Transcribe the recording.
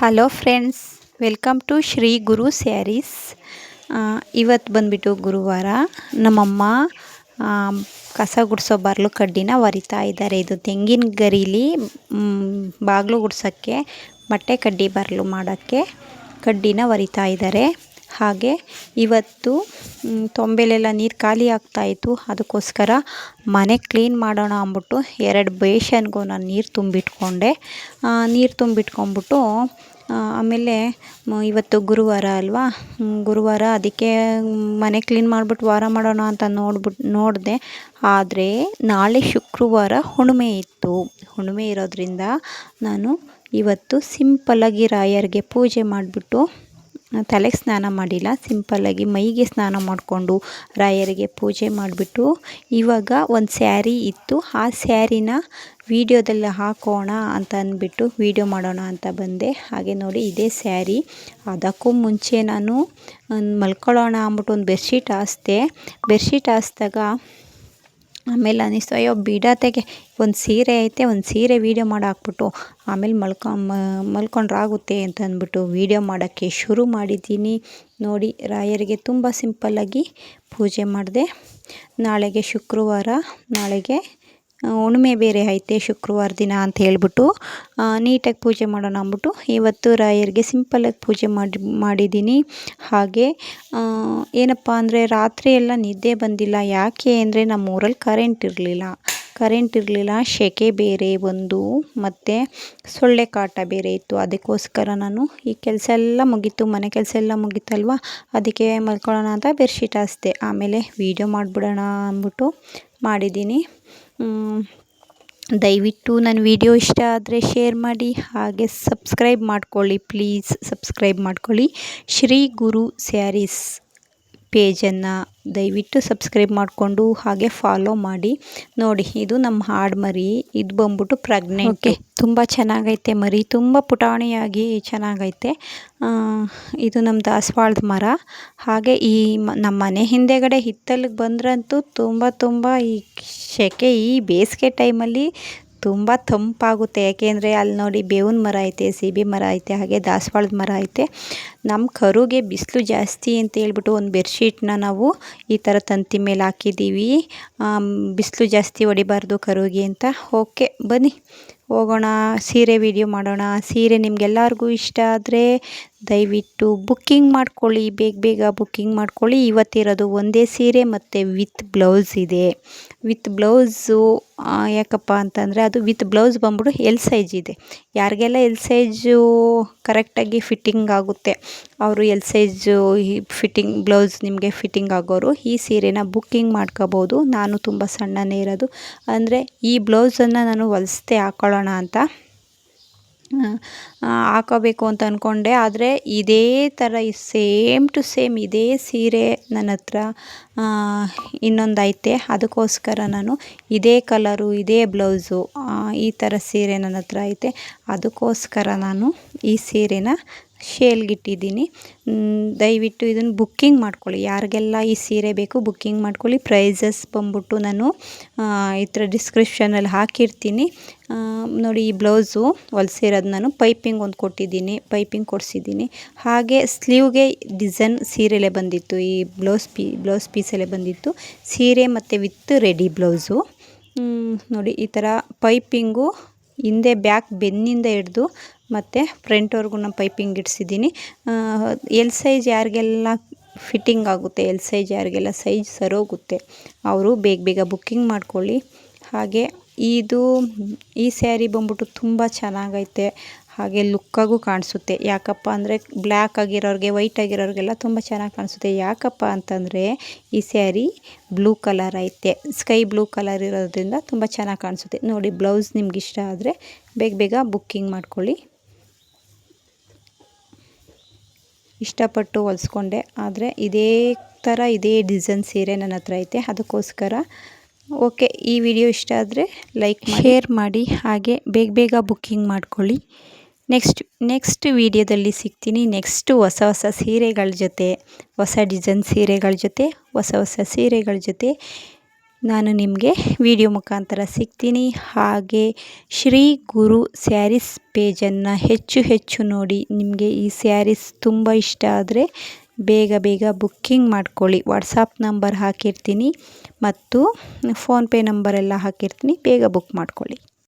Hello friends, welcome to Shri Guru saris. ಇವತ್ತು ಬಂದುಬಿಟ್ಟು ಗುರುವಾರ. ನಮ್ಮಮ್ಮ ಕಸ ಗುಡಿಸೋ ಬರ್ಲು ಕಡ್ಡಿನ ಒರಿತಾ ಇದ್ದಾರೆ. ಇದು ತೆಂಗಿನ ಗರೀಲಿ ಬಾಗಿಲು ಗುಡ್ಸೋಕ್ಕೆ, ಬಟ್ಟೆ ಕಡ್ಡಿ ಬರ್ಲು ಮಾಡೋಕ್ಕೆ ಕಡ್ಡಿನ ಒರಿತಾ ಇದ್ದಾರೆ. ಹಾಗೆ ಇವತ್ತು ತೊಂಬೆಲೆಲ್ಲ ನೀರು ಖಾಲಿ ಆಗ್ತಾಯಿತ್ತು. ಅದಕ್ಕೋಸ್ಕರ ಮನೆ ಕ್ಲೀನ್ ಮಾಡೋಣ ಅಂದ್ಬಿಟ್ಟು 2 ಬೇಷನ್ಗೂ ನಾನು ನೀರು ತುಂಬಿಟ್ಕೊಂಡೆ. ನೀರು ತುಂಬಿಟ್ಕೊಂಡ್ಬಿಟ್ಟು ಆಮೇಲೆ ಇವತ್ತು ಗುರುವಾರ ಅಲ್ವಾ, ಗುರುವಾರ ಅದಕ್ಕೆ ಮನೆ ಕ್ಲೀನ್ ಮಾಡಿಬಿಟ್ಟು ವಾರ ಮಾಡೋಣ ಅಂತ ನೋಡಿದೆ. ಆದರೆ ನಾಳೆ ಶುಕ್ರವಾರ ಹುಣ್ಣಿಮೆ ಇತ್ತು. ಹುಣ್ಣಿಮೆ ಇರೋದ್ರಿಂದ ನಾನು ಇವತ್ತು ಸಿಂಪಲ್ಲಾಗಿ ರಾಯರಿಗೆ ಪೂಜೆ ಮಾಡಿಬಿಟ್ಟು, ತಲೆಗೆ ಸ್ನಾನ ಮಾಡಿಲ್ಲ, ಸಿಂಪಲ್ಲಾಗಿ ಮೈಗೆ ಸ್ನಾನ ಮಾಡಿಕೊಂಡು ರಾಯರಿಗೆ ಪೂಜೆ ಮಾಡಿಬಿಟ್ಟು ಇವಾಗ ಒಂದು ಸ್ಯಾರಿ ಇತ್ತು. ಆ ಸ್ಯಾರಿನ ವಿಡಿಯೋದಲ್ಲಿ ಹಾಕೋಣ ಅಂತ ಅಂದ್ಬಿಟ್ಟು ವಿಡಿಯೋ ಮಾಡೋಣ ಅಂತ ಬಂದೆ. ಹಾಗೆ ನೋಡಿ, ಇದೇ ಸ್ಯಾರಿ. ಅದಕ್ಕೂ ಮುಂಚೆ ನಾನು ಮಲ್ಕೊಳ್ಳೋಣ ಅಂದ್ಬಿಟ್ಟು ಒಂದು ಬೆಡ್ಶೀಟ್ ಹಾಸಿದೆ. ಬೆಡ್ಶೀಟ್ ಹಾಸಿದಾಗ ಆಮೇಲೆ ಅನ್ನಿಸ್ತು, ಅಯ್ಯೋ ಬಿಡತೆಗೆ ಒಂದು ಸೀರೆ ಐತೆ, ಒಂದು ಸೀರೆ ವೀಡಿಯೋ ಮಾಡಿ ಹಾಕ್ಬಿಟ್ಟು ಆಮೇಲೆ ಮಲ್ಕೊಂಡ್ರಾಗುತ್ತೆ ಅಂತ ಅಂದ್ಬಿಟ್ಟು ವೀಡಿಯೋ ಮಾಡೋಕ್ಕೆ ಶುರು ಮಾಡಿದ್ದೀನಿ. ನೋಡಿ, ರಾಯರಿಗೆ ತುಂಬ ಸಿಂಪಲ್ಲಾಗಿ ಪೂಜೆ ಮಾಡಿದೆ. ನಾಳೆಗೆ ಶುಕ್ರವಾರ, ನಾಳೆಗೆ ಹುಣ್ಣಿಮೆ ಬೇರೆ ಐತೆ ಶುಕ್ರವಾರ ದಿನ ಅಂತ ಹೇಳ್ಬಿಟ್ಟು ನೀಟಾಗಿ ಪೂಜೆ ಮಾಡೋಣ ಅಂದ್ಬಿಟ್ಟು ಇವತ್ತು ರಾಯರಿಗೆ ಸಿಂಪಲ್ಲಾಗಿ ಪೂಜೆ ಮಾಡಿದ್ದೀನಿ. ಹಾಗೆ ಏನಪ್ಪ ಅಂದರೆ ರಾತ್ರಿ ಎಲ್ಲ ನಿದ್ದೆ ಬಂದಿಲ್ಲ. ಯಾಕೆ ಅಂದರೆ ನಮ್ಮ ಊರಲ್ಲಿ ಕರೆಂಟ್ ಇರಲಿಲ್ಲ, ಸೆಕೆ ಬೇರೆ ಒಂದು, ಮತ್ತು ಸೊಳ್ಳೆ ಕಾಟ ಬೇರೆ ಇತ್ತು. ಅದಕ್ಕೋಸ್ಕರ ನಾನು ಈ ಕೆಲಸ ಎಲ್ಲ ಮುಗೀತು, ಮನೆ ಕೆಲಸ ಎಲ್ಲ ಮುಗೀತಲ್ವ, ಅದಕ್ಕೆ ಮಲ್ಕೊಳ್ಳೋಣ ಅಂತ ಬೆಡ್ಶೀಟ್ ಹಾಸಿದೆ. ಆಮೇಲೆ ವೀಡಿಯೋ ಮಾಡಿಬಿಡೋಣ ಅಂದ್ಬಿಟ್ಟು ಮಾಡಿದ್ದೀನಿ. ದಯವಿಟ್ಟು ನನ್ನ ವಿಡಿಯೋ ಇಷ್ಟ ಆದರೆ ಶೇರ್ ಮಾಡಿ, ಹಾಗೆ ಸಬ್ಸ್ಕ್ರೈಬ್ ಮಾಡ್ಕೊಳ್ಳಿ, ಪ್ಲೀಸ್ ಸಬ್ಸ್ಕ್ರೈಬ್ ಮಾಡ್ಕೊಳ್ಳಿ. ಶ್ರೀ ಗುರು ಸ್ಯಾರೀಸ್ ಪೇಜನ್ನು ದಯವಿಟ್ಟು ಸಬ್ಸ್ಕ್ರೈಬ್ ಮಾಡಿಕೊಂಡು ಹಾಗೆ ಫಾಲೋ ಮಾಡಿ. ನೋಡಿ, ಇದು ನಮ್ಮ ಹಾಡು ಮರಿ. ಇದು ಬಂದ್ಬಿಟ್ಟು ಪ್ರೆಗ್ನೆಂಟ್. ತುಂಬ ಚೆನ್ನಾಗೈತೆ ಮರಿ, ತುಂಬ ಪುಟಾಣಿಯಾಗಿ ಚೆನ್ನಾಗೈತೆ. ಇದು ನಮ್ಮ ದಾಸವಾಳದ ಮರ. ಹಾಗೆ ಈ ನಮ್ಮ ಮನೆ ಹಿಂದೆಗಡೆ ಹಿತ್ತಲಿಗೆ ಬಂದ್ರಂತೂ ತುಂಬ ಈ ಸೆಕೆ, ಈ ಬೇಸಿಗೆ ಟೈಮಲ್ಲಿ ತುಂಬ ತಂಪಾಗುತ್ತೆ. ಯಾಕೆಂದರೆ ಅಲ್ಲಿ ನೋಡಿ, ಬೇವಿನ ಮರ ಐತೆ, ಸೀಬೆ ಮರ ಐತೆ, ಹಾಗೆ ದಾಸವಾಳದ ಮರ ಐತೆ. ನಮ್ಮ ಕರುಗೆ ಬಿಸಿಲು ಜಾಸ್ತಿ ಅಂತ ಹೇಳ್ಬಿಟ್ಟು ಒಂದು ಬೆಡ್ಶೀಟ್ನ ನಾವು ಈ ಥರ ತಂತಿ ಮೇಲೆ ಹಾಕಿದ್ದೀವಿ. ಬಿಸಿಲು ಜಾಸ್ತಿ ಹೊಡಿಬಾರ್ದು ಕರುಗೆ ಅಂತ. ಓಕೆ, ಬನ್ನಿ ಹೋಗೋಣ, ಸೀರೆ ವಿಡಿಯೋ ಮಾಡೋಣ. ಸೀರೆ ನಿಮಗೆಲ್ಲರಿಗೂ ಇಷ್ಟ ಆದರೆ ದಯವಿಟ್ಟು ಬುಕ್ಕಿಂಗ್ ಮಾಡ್ಕೊಳ್ಳಿ, ಬೇಗ ಬುಕ್ಕಿಂಗ್ ಮಾಡ್ಕೊಳ್ಳಿ. ಇವತ್ತಿರೋದು ಒಂದೇ ಸೀರೆ ಮತ್ತು ವಿತ್ ಬ್ಲೌಸ್ ಇದೆ. ವಿತ್ ಬ್ಲೌಸು ಯಾಕಪ್ಪ ಅಂತಂದರೆ ಅದು ವಿತ್ ಬ್ಲೌಸ್ ಬಂದ್ಬಿಟ್ಟು ಎಲ್ ಸೈಜ್ ಇದೆ. ಯಾರಿಗೆಲ್ಲ ಎಲ್ ಸೈಜು ಕರೆಕ್ಟಾಗಿ ಫಿಟ್ಟಿಂಗ್ ಆಗುತ್ತೆ, ಅವರು ಎಲ್ ಸೈಜು ಫಿಟ್ಟಿಂಗ್ ಬ್ಲೌಸ್ ನಿಮಗೆ ಫಿಟ್ಟಿಂಗ್ ಆಗೋರು ಈ ಸೀರೆನ ಬುಕ್ಕಿಂಗ್ ಮಾಡ್ಕೋಬೋದು. ನಾನು ತುಂಬ ಸಣ್ಣನೇ ಇರೋದು, ಅಂದರೆ ಈ ಬ್ಲೌಸನ್ನು ನಾನು ಹೊಲಿಸ್ದೆ ಹಾಕ್ಕೊಳ್ಳೋಣ ಅಂತ ಹಾಕೋಬೇಕು ಅಂತ ಅಂದ್ಕೊಂಡೆ. ಆದರೆ ಇದೇ ಥರ ಸೇಮ್ ಟು ಸೇಮ್ ಇದೇ ಸೀರೆ ನನ್ನ ಹತ್ರ ಇನ್ನೊಂದು ಐತೆ. ಅದಕ್ಕೋಸ್ಕರ ನಾನು ಇದೇ ಕಲರು, ಇದೇ ಬ್ಲೌಸು, ಈ ಥರ ಸೀರೆ ನನ್ನ ಹತ್ರ ಐತೆ. ಅದಕ್ಕೋಸ್ಕರ ನಾನು ಈ ಸೀರೆನ ಶೇಲ್ಗಿಟ್ಟಿದ್ದೀನಿ. ದಯವಿಟ್ಟು ಇದನ್ನು ಬುಕ್ಕಿಂಗ್ ಮಾಡ್ಕೊಳ್ಳಿ. ಯಾರಿಗೆಲ್ಲ ಈ ಸೀರೆ ಬೇಕು ಬುಕ್ಕಿಂಗ್ ಮಾಡ್ಕೊಳ್ಳಿ. ಪ್ರೈಸಸ್ ಬಂದ್ಬಿಟ್ಟು ನಾನು ಈ ಥರ ಡಿಸ್ಕ್ರಿಪ್ಷನಲ್ಲಿ ಹಾಕಿರ್ತೀನಿ. ನೋಡಿ, ಈ ಬ್ಲೌಸು ಹೊಲಿಸಿರೋದು ನಾನು ಪೈಪಿಂಗ್ ಒಂದು ಕೊಡಿಸಿದ್ದೀನಿ. ಹಾಗೆ ಸ್ಲೀವ್ಗೆ ಡಿಸೈನ್ ಸೀರೆಲೇ ಬಂದಿತ್ತು, ಈ ಬ್ಲೌಸ್ ಪೀಸಲ್ಲೇ ಬಂದಿತ್ತು ಸೀರೆ ಮತ್ತು ವಿತ್ ರೆಡಿ ಬ್ಲೌಸು. ನೋಡಿ, ಈ ಥರ ಪೈಪಿಂಗು ಹಿಂದೆ ಬ್ಯಾಕ್ ಬೆನ್ನಿಂದ ಹಿಡ್ದು ಮತ್ತು ಫ್ರಂಟ್ವರೆಗೂ ನಾನು ಪೈಪಿಂಗ್ ಇಡಿಸಿದ್ದೀನಿ. ಎಲ್ ಸೈಜ್ ಯಾರಿಗೆಲ್ಲ ಫಿಟ್ಟಿಂಗ್ ಆಗುತ್ತೆ, ಎಲ್ ಸೈಜ್ ಯಾರಿಗೆಲ್ಲ ಸೈಜ್ ಸರೋಗುತ್ತೆ ಅವರು ಬೇಗ ಬುಕ್ಕಿಂಗ್ ಮಾಡ್ಕೊಳ್ಳಿ. ಹಾಗೆ ಈ ಸ್ಯಾರಿ ಬಂದ್ಬಿಟ್ಟು ತುಂಬ ಚೆನ್ನಾಗೈತೆ. ಹಾಗೆ ಲುಕ್ಕಾಗೂ ಕಾಣಿಸುತ್ತೆ. ಯಾಕಪ್ಪ ಅಂದರೆ ಬ್ಲ್ಯಾಕ್ ಆಗಿರೋರಿಗೆ, ವೈಟ್ ಆಗಿರೋರಿಗೆಲ್ಲ ತುಂಬ ಚೆನ್ನಾಗಿ ಕಾಣಿಸುತ್ತೆ. ಯಾಕಪ್ಪ ಅಂತಂದರೆ ಈ ಸ್ಯಾರಿ ಬ್ಲೂ ಕಲರ್ ಐತೆ, ಸ್ಕೈ ಬ್ಲೂ ಕಲರ್ ಇರೋದ್ರಿಂದ ತುಂಬ ಚೆನ್ನಾಗಿ ಕಾಣಿಸುತ್ತೆ. ನೋಡಿ, ಬ್ಲೌಸ್ ನಿಮ್ಗೆ ಇಷ್ಟ ಆದರೆ ಬೇಗ ಬುಕ್ಕಿಂಗ್ ಮಾಡ್ಕೊಳ್ಳಿ. ಇಷ್ಟಪಟ್ಟು ಹೊಲಿಸ್ಕೊಂಡೆ, ಆದರೆ ಇದೇ ಥರ ಇದೇ ಡಿಸೈನ್ ಸೀರೆ ನನ್ನ ಹತ್ರ ಐತೆ. ಅದಕ್ಕೋಸ್ಕರ ಓಕೆ, ಈ ವಿಡಿಯೋ ಇಷ್ಟ ಆದರೆ ಲೈಕ್ ಮಾಡಿ, ಶೇರ್ ಮಾಡಿ, ಹಾಗೆ ಬೇಗ ಬುಕ್ಕಿಂಗ್ ಮಾಡ್ಕೊಳ್ಳಿ. ನೆಕ್ಸ್ಟ್ ವಿಡಿಯೋದಲ್ಲಿ ಸಿಗ್ತೀನಿ. ನೆಕ್ಸ್ಟು ಹೊಸ ಸೀರೆಗಳ ಜೊತೆ, ಹೊಸ ಡಿಸೈನ್ ಸೀರೆಗಳ ಜೊತೆ, ಹೊಸ ಸೀರೆಗಳ ಜೊತೆ ನಾನು ನಿಮಗೆ ವಿಡಿಯೋ ಮುಖಾಂತರ ಸಿಗ್ತೀನಿ. ಹಾಗೆ ಶ್ರೀ ಗುರು ಸ್ಯಾರೀಸ್ ಪೇಜನ್ನು ಹೆಚ್ಚು ಹೆಚ್ಚು ನೋಡಿ. ನಿಮಗೆ ಈ ಸ್ಯಾರೀಸ್ ತುಂಬ ಇಷ್ಟ ಆದರೆ ಬೇಗ ಬೇಗ ಬುಕ್ಕಿಂಗ್ ಮಾಡ್ಕೊಳ್ಳಿ. ವಾಟ್ಸಪ್ ನಂಬರ್ ಹಾಕಿರ್ತೀನಿ ಮತ್ತು ಫೋನ್ಪೇ ನಂಬರೆಲ್ಲ ಹಾಕಿರ್ತೀನಿ, ಬೇಗ ಬುಕ್ ಮಾಡ್ಕೊಳ್ಳಿ.